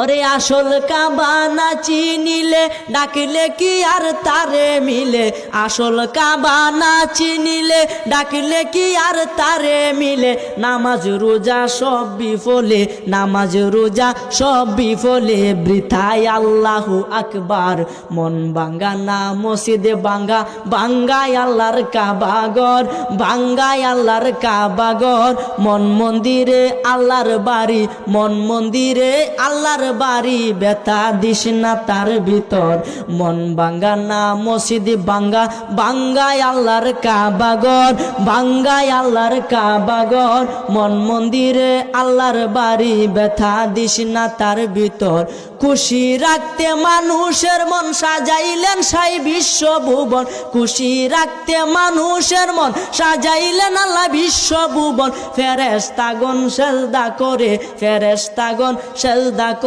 ওরে আসল কাবা না চিনিলে ডাকিলে কি আর তারে মিলে, আসল কাবা না চিনিলে ডাকিলে কি আর তারে মিলে। নামাজ রোজা সব বিফলে, নামাজ রোজা সব বিফলে, বৃথায় আল্লাহু আকবার। মন ভাঙ্গা না মসজিদে ভাঙ্গা, ভাঙ্গায় আল্লাহর কাবাগর, ভাঙ্গায় আল্লাহর কাবাগর। মন মন্দিরে আল্লাহর বাড়ি, মন মন্দিরে আল্লাহর বাড়ি, ব্যথা দিস না তার ভিতর। মন ভাঙ্গা না মসজিদে ভাঙ্গা, ভাঙ্গায় আল্লাহর কাবাগর, ভাঙ্গায় আল্লাহর কাবাগর। মন মন্দিরে আল্লাহর বাড়ি, ব্যথা দিস না তার ভিতর। খুশি রাখতে মানুষের মন সাজাইলেন সাই বিশ্বভুবন, খুশি রাখতে মানুষের মন সাজাইলেন আল্লাহ বিশ্বভুবন। ফেরেশতাগণ সেজদা করে, ফেরেশতাগণ সেজদা করে।